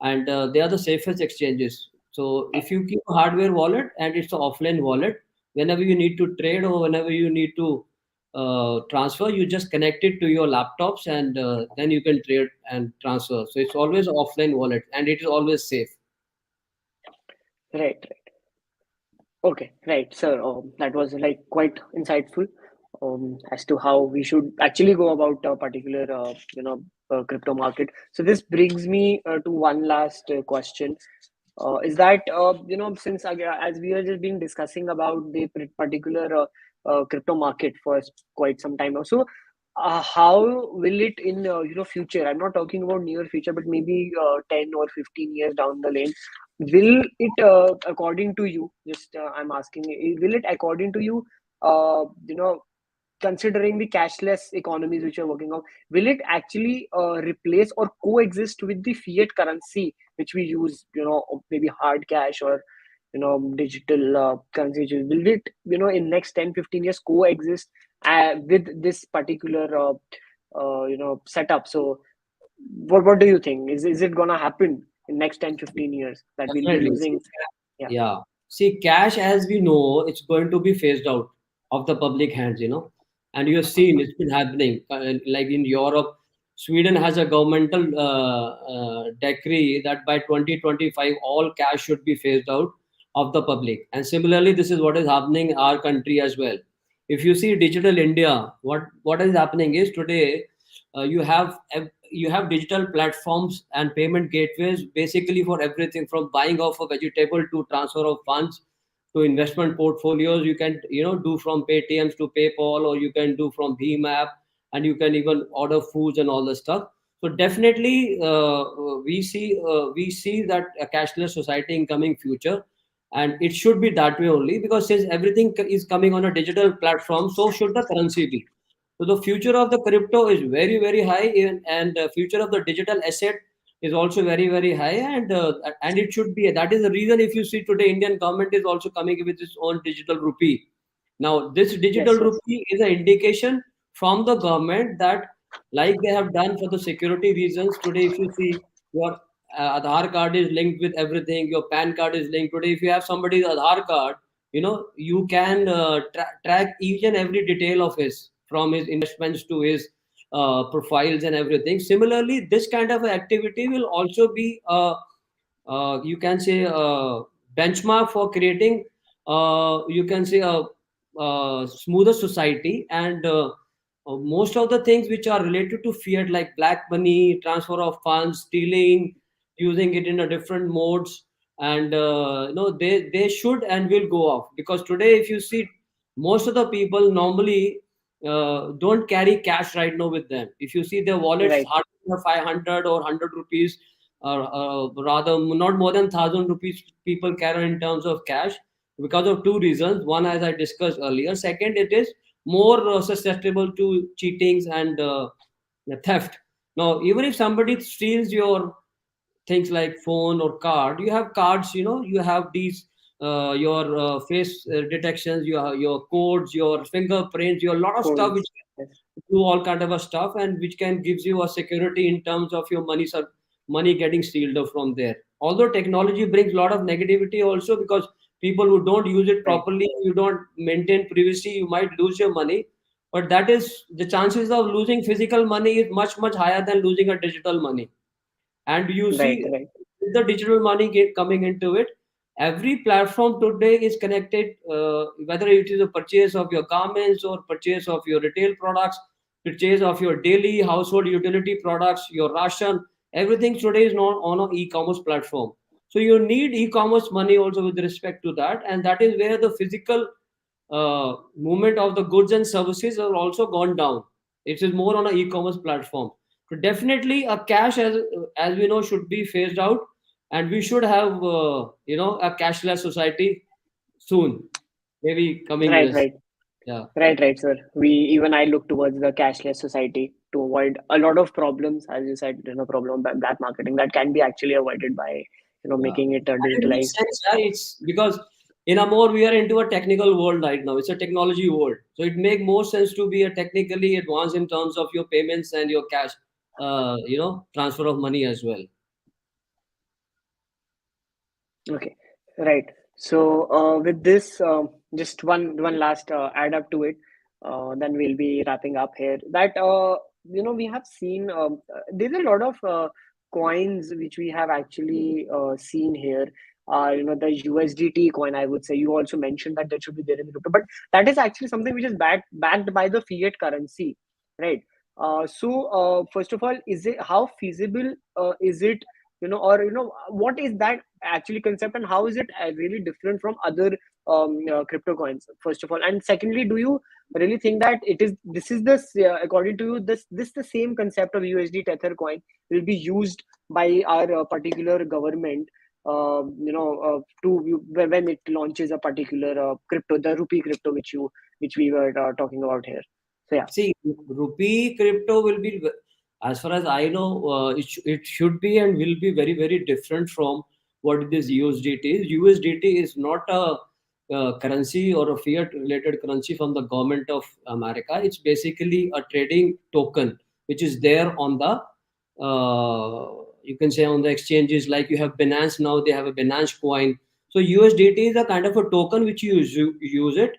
and they are the safest exchanges. So if you keep a hardware wallet and it's an offline wallet, whenever you need to trade or whenever you need to transfer, you just connect it to your laptops, and then you can trade and transfer. So it's always an offline wallet, and it is always safe. Right. Okay, right, sir. That was like quite insightful as to how we should actually go about a particular, crypto market. So this brings me to one last question. Is that since as we are just been discussing about the particular crypto market for quite some time now, so how will it in future? I'm not talking about near future, but maybe 10 or 15 years down the lane. Will it, according to you, just I'm asking, will it, according to you, considering the cashless economies which you're working on, will it actually replace or coexist with the fiat currency which we use, maybe hard cash or digital currency? Will it, in next 10-15 years coexist with this particular setup? So what do you think? Is it gonna happen in next 10-15 years that we'll be Definitely. using? Yeah. Yeah. See, cash, as we know, it's going to be phased out of the public hands, and you have seen it's been happening. Like in Europe, Sweden has a governmental decree that by 2025, all cash should be phased out of the public. And similarly, this is what is happening in our country as well. If you see Digital India, what is happening is today you have digital platforms and payment gateways basically for everything from buying of a vegetable to transfer of funds to investment portfolios. You can do from Paytms to PayPal, or you can do from Bheem app, and you can even order foods and all the stuff. So definitely we see that a cashless society in coming future, and it should be that way only, because since everything is coming on a digital platform, so should the currency be. So the future of the crypto is very, very high, and the future of the digital asset is also very, very high, and it should be. That is the reason if you see today, Indian government is also coming with its own digital rupee. Now, this digital Yes, yes. rupee is an indication from the government that, like they have done for the security reasons, today if you see your Aadhaar card is linked with everything, your PAN card is linked. Today, if you have somebody's Aadhaar card, you can track each and every detail of his, from his investments to his profiles and everything. Similarly, this kind of activity will also be you can say a benchmark for creating you can say a smoother society, and most of the things which are related to fiat, like black money, transfer of funds, stealing, using it in a different modes, and they should and will go off, because today if you see, most of the people normally don't carry cash right now with them. If you see their wallets, Right. hardly 500 or 100 rupees, or rather not more than 1,000 rupees people carry in terms of cash, because of two reasons. One, as I discussed earlier. Second, it is more susceptible to cheatings and theft. Now, even if somebody steals your things like phone or card, you have cards, you have these your face detections, your codes, your fingerprints, your lot of stuff which Codes. Yes. do all kind of a stuff, and which can gives you a security in terms of your money, money getting sealed up from there. Although technology brings a lot of negativity also, because people who don't use it Right. properly, you don't maintain privacy, you might lose your money. But that is, the chances of losing physical money is much higher than losing a digital money. And you Right. see, Right. with the digital money coming into it, every platform today is connected, whether it is a purchase of your garments or purchase of your retail products, purchase of your daily household utility products, your ration, everything today is not on an e-commerce platform. So you need e-commerce money also with respect to that, and that is where the physical movement of the goods and services have also gone down. It is more on an e-commerce platform. So definitely, a cash, as we know, should be phased out, and we should have a cashless society soon, maybe coming Right. years. Right. Yeah. Right, right, sir. Even I look towards the cashless society to avoid a lot of problems, as you said, problem of black marketing that can be actually avoided by, Yeah, making it and it makes digitalized. sense. Yeah, it's because in a more we are into a technical world right now. It's a technology world, so it make more sense to be a technically advanced in terms of your payments and your cash, transfer of money as well. Okay, right. So with this, just one last add up to it, then we'll be wrapping up here. That we have seen there's a lot of coins which we have actually seen here. The USDT coin. I would say you also mentioned that that should be there in the crypto, but that is actually something which is backed by the fiat currency, right? So first of all, is it how feasible is it? Or what is that actually concept, and how is it really different from other crypto coins, first of all? And secondly, do you really think that this is this according to you, this the same concept of USD tether coin will be used by our particular government, when it launches a particular crypto, the rupee crypto, which we were talking about here? So yeah. See, rupee crypto will be, as far as I know, it should be and will be very, very different from what this USDT is. USDT is not a currency or a fiat related currency from the government of America. It's basically a trading token which is there on the, you can say, on the exchanges. Like you have Binance now, they have a Binance coin. So USDT is a kind of a token which you use it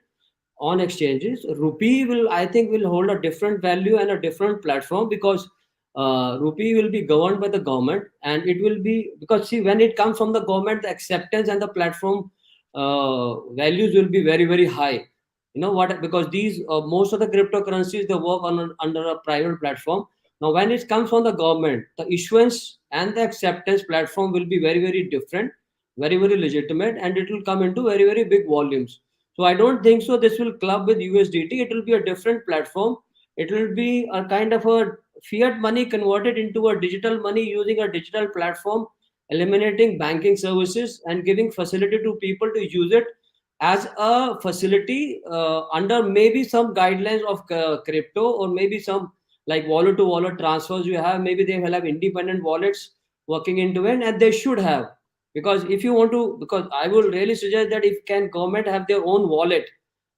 on exchanges. Rupee will, I think, will hold a different value and a different platform, because rupee will be governed by the government, and it will be, because see, when it comes from the government, the acceptance and the platform values will be very, very high. You know what? Because these most of the cryptocurrencies, they work on under a private platform. Now, when it comes from the government, the issuance and the acceptance platform will be very, very different, very, very legitimate, and it will come into very, very big volumes. So I don't think so. This will club with USDT. It will be a different platform. It will be a kind of a fiat money converted into a digital money using a digital platform, eliminating banking services and giving facility to people to use it as a facility under maybe some guidelines of crypto, or maybe some like wallet to wallet transfers you have. Maybe they will have independent wallets working into it, and they should have, because if you want to, because I will really suggest that if can government have their own wallet,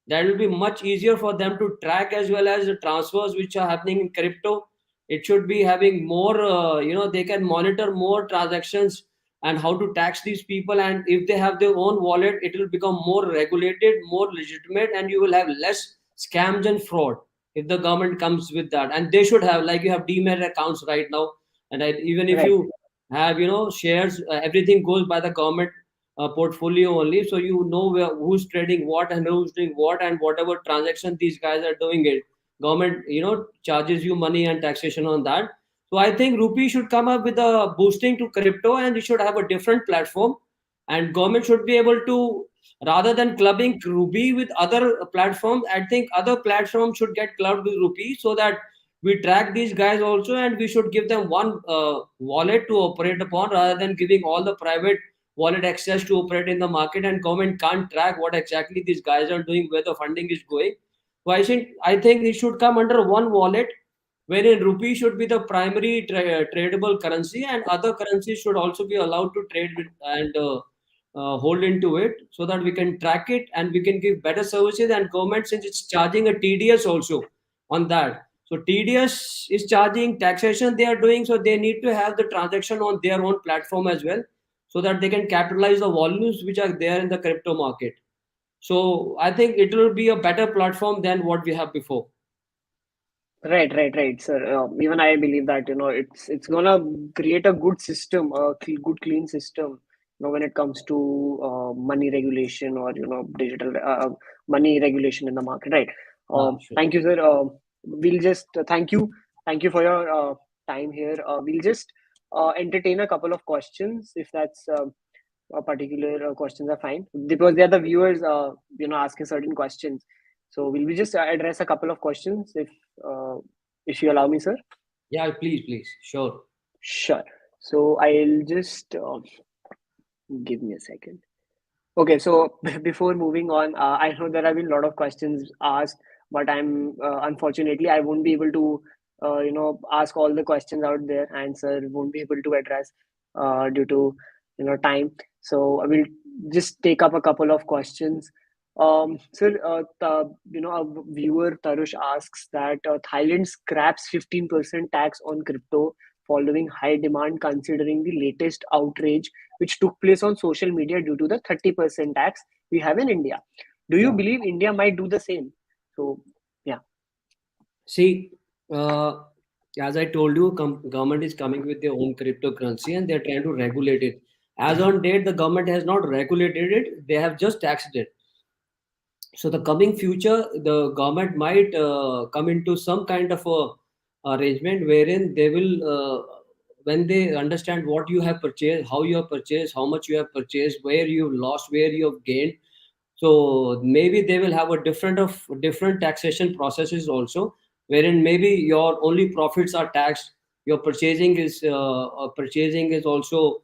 that will be much easier for them to track, as well as the transfers which are happening in crypto. It should be having more, they can monitor more transactions and how to tax these people. And if they have their own wallet, it will become more regulated, more legitimate, and you will have less scams and fraud if the government comes with that. And they should have, like you have demat accounts right now, and even if Right. you have shares, everything goes by the government portfolio only, so who's trading what and who's doing what, and whatever transaction these guys are doing it, government charges you money and taxation on that. So I think rupee should come up with a boosting to crypto, and it should have a different platform, and government should be able to, rather than clubbing rupee with other platforms, I think other platforms should get clubbed with rupee, so that we track these guys also, and we should give them one wallet to operate upon, rather than giving all the private wallet access to operate in the market, and government can't track what exactly these guys are doing, where the funding is going. So I think it should come under one wallet, wherein rupee should be the primary tradable currency, and other currencies should also be allowed to trade with and hold into it, so that we can track it and we can give better services. And government, since it's charging a TDS also on that, so TDS is charging taxation they are doing, so they need to have the transaction on their own platform as well, so that they can capitalize the volumes which are there in the crypto market. So I think it will be a better platform than what we have before. Right, sir. Even I believe that it's gonna create a good system, a good clean system. When it comes to money regulation, or digital money regulation in the market, right? Sure. Thank you, sir. We'll just thank you for your time here. We'll just entertain a couple of questions, if that's a particular questions are fine, because they're the viewers asking certain questions. So will we just address a couple of questions, uh, if you allow me, sir? Yeah, please, sure. Sure. So I'll just give me a second. Okay, so before moving on, I know there have been a lot of questions asked, but I'm unfortunately I won't be able to, ask all the questions out there, and sir won't be able to address due to time. So I will just take up a couple of questions. Sir, a viewer Tarush asks that Thailand scraps 15% tax on crypto following high demand, considering the latest outrage which took place on social media due to the 30% tax we have in India. Do you Yeah. believe India might do the same? So, yeah. See, uh, as I told you, government is coming with their own cryptocurrency and they're trying to regulate it. As on date, the government has not regulated it; they have just taxed it. So the coming future, the government might come into some kind of a arrangement wherein they will, when they understand what you have purchased, how you have purchased, how much you have purchased, where you have lost, where you have gained. So maybe they will have a different taxation processes also, wherein maybe your only profits are taxed, your purchasing is also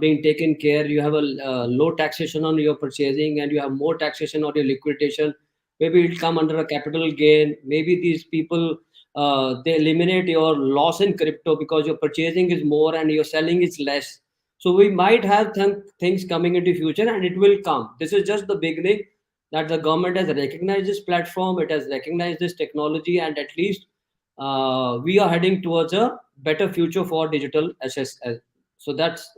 being taken care. You have a low taxation on your purchasing, and you have more taxation on your liquidation. Maybe it'll come under a capital gain. Maybe these people, they eliminate your loss in crypto because your purchasing is more and your selling is less. So we might have things coming into future, and it will come. This is just the beginning, that the government has recognized this platform, it has recognized this technology, and at least we are heading towards a better future for digital assets. So that's,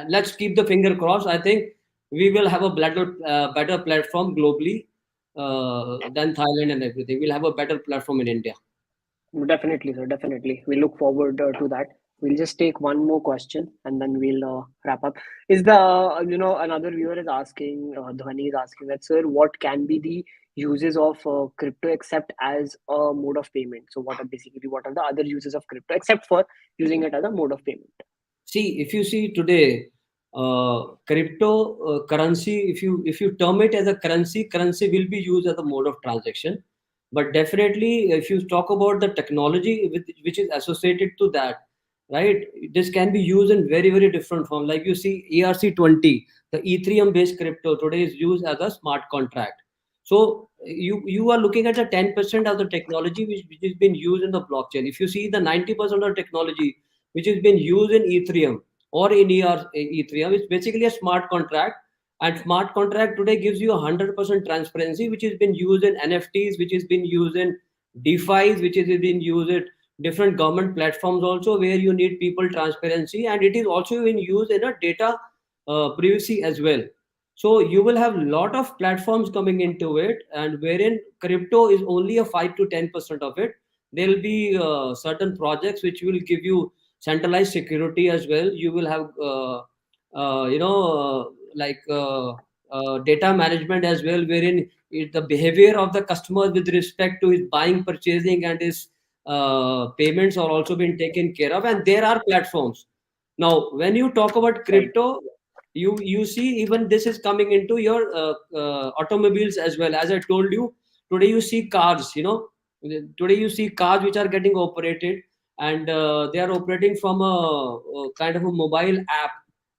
let's keep the finger crossed. I think we will have a better platform globally than Thailand and everything. We'll have a better platform in India. Definitely, sir. Definitely. We look forward to that. We'll just take one more question and then we'll wrap up. Is the, another viewer is asking, Dhwani is asking that, sir, what can be the uses of crypto except as a mode of payment? So, what are the other uses of crypto except for using it as a mode of payment? See, if you see today, crypto currency, if you term it as a currency will be used as a mode of transaction. But definitely, if you talk about the technology which is associated to that, right, this can be used in very different form. Like you see, ERC-20, the Ethereum based crypto today is used as a smart contract. So you are looking at the 10% of the technology which is being used in the blockchain. If you see the 90% of the technology which has been used in Ethereum or in Ethereum, it's basically a smart contract. And smart contract today gives you 100% transparency, which has been used in NFTs, which has been used in DeFi's, which has been used in different government platforms also, where you need people transparency, and it is also been used in a data privacy as well. So you will have a lot of platforms coming into it, and wherein crypto is only a 5 to 10% of it. There will be certain projects which will give you centralized security as well. You will have like data management as well, wherein the behavior of the customer with respect to his buying, purchasing, and his payments are also being taken care of. And there are platforms. Now, when you talk about Right. crypto, you see even this is coming into your automobiles as well. As I told you, today you see cars. Today you see cars which are getting operated, and they are operating from a kind of a mobile app,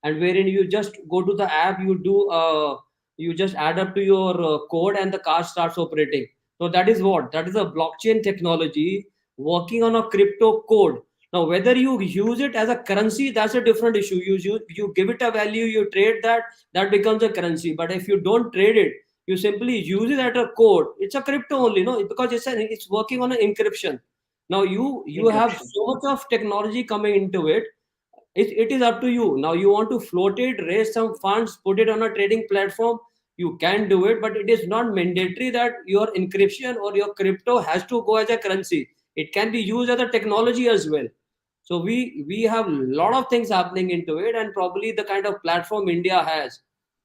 and wherein you just go to the app, you just add up to your code, and the car starts operating. So that is a blockchain technology working on a crypto code. Now, whether you use it as a currency, that's a different issue. You give it a value, you trade that, that becomes a currency. But if you don't trade it, you simply use it as a code. It's a crypto only, no, because it's working on an encryption. Now you have Encryption. so much of technology coming into it. It is up to you. Now you want to float it, raise some funds, put it on a trading platform, you can do it, but it is not mandatory that your encryption or your crypto has to go as a currency. It can be used as a technology as well. So we have a lot of things happening into it, and probably the kind of platform India has,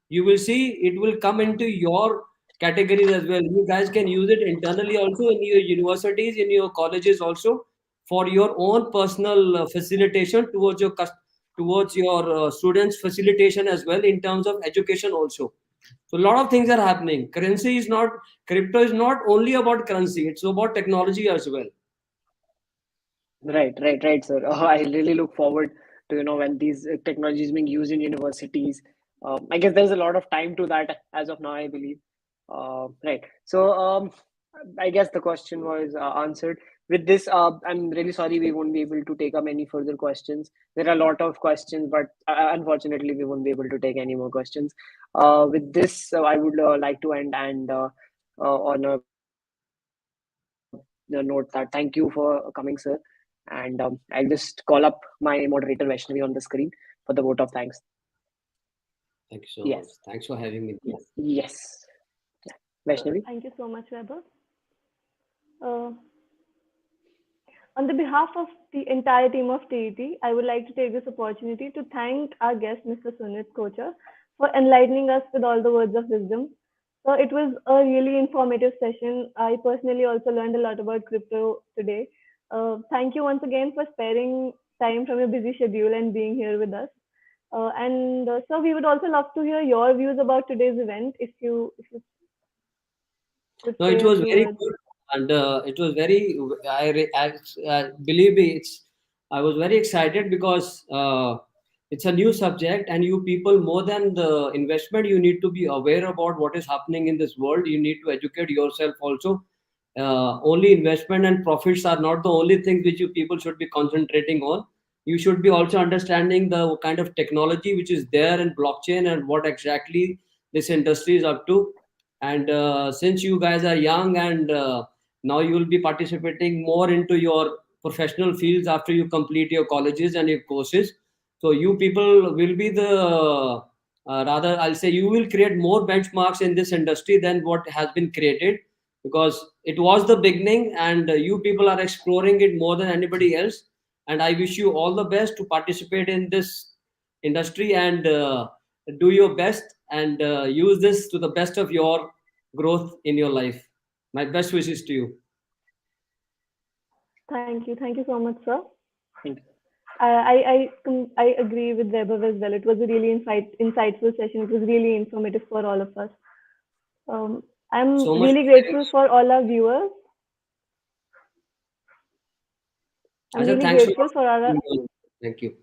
you will see it will come into your categories as well. You guys can use it internally also in your universities, in your colleges also, for your own personal facilitation towards towards your students facilitation as well, in terms of education also. So a lot of things are happening. Currency is not Crypto is not only about currency, it's about technology as well. Right, sir. I really look forward to when these technologies being used in universities. I guess there's a lot of time to that as of now, I believe. Right. So I guess the question was answered. With this, I'm really sorry we won't be able to take up any further questions. There are a lot of questions, but unfortunately we won't be able to take any more questions. With this, I would like to end and on a note that thank you for coming, sir. And I'll just call up my moderator Vaishnavi on the screen for the vote of thanks. Thank you so Yes, much. Thanks for having me. yes. Vaishnavi. Thank you so much, Weber. Uh, On the behalf of the entire team of TET, I would like to take this opportunity to thank our guest, Mr. Sunit Kocher, for enlightening us with all the words of wisdom. So it was a really informative session. I personally also learned a lot about crypto today. Thank you once again for sparing time from your busy schedule and being here with us. And so we would also love to hear your views about today's event. If you could No, say it a was few very words. good, and it was very. Believe me, I was very excited because it's a new subject, and you people, more than the investment, you need to be aware about what is happening in this world. You need to educate yourself also. Only investment and profits are not the only things which you people should be concentrating on. You should be also understanding the kind of technology which is there in blockchain, and what exactly this industry is up to. And since you guys are young, and now you will be participating more into your professional fields after you complete your colleges and your courses, so you people will be the rather, I'll say, you will create more benchmarks in this industry than what has been created, because it was the beginning, and you people are exploring it more than anybody else. And I wish you all the best to participate in this industry, and do your best, and use this to the best of your growth in your life. My best wishes to you. Thank you. Thank you so much, sir. Thank you. I agree with Weber as well. It was a really insightful session. It was really informative for all of us. Um, Thank you I'm so much really for having grateful me. for all our viewers. I'm I said really thanks a lot grateful for for our. having me on. Thank you.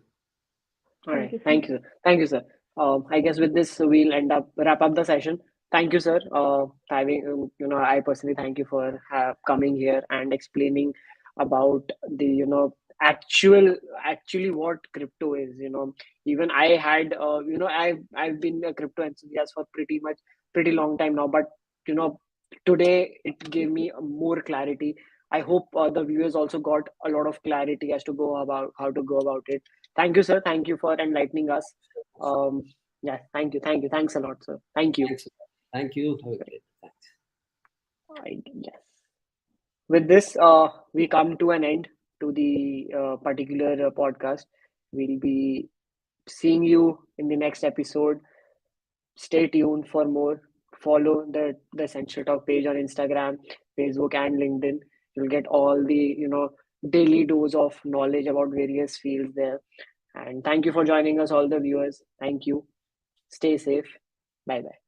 All Thank right. you, sir. Thank you, sir. Thank you, sir. I guess with this we'll end up wrap up the session. Thank you, sir. Having I personally thank you for coming here and explaining about the actually what crypto is. Even I had I've been a crypto enthusiast for pretty long time now, but you know today it gave me more clarity. I hope the viewers also got a lot of clarity as to go about how to go about it. Thank you, sir. Thank you for enlightening us. Um, yeah, thank you. Thanks a lot, sir. Thank you. Thanks. Thank you. Have a great day. Yes. With this, we come to an end to the particular podcast. We'll be seeing you in the next episode. Stay tuned for more. Follow the Essential Talk page on Instagram, Facebook, and LinkedIn. You'll get all the daily dose of knowledge about various fields there. And thank you for joining us, all the viewers. Thank you. Stay safe. Bye bye.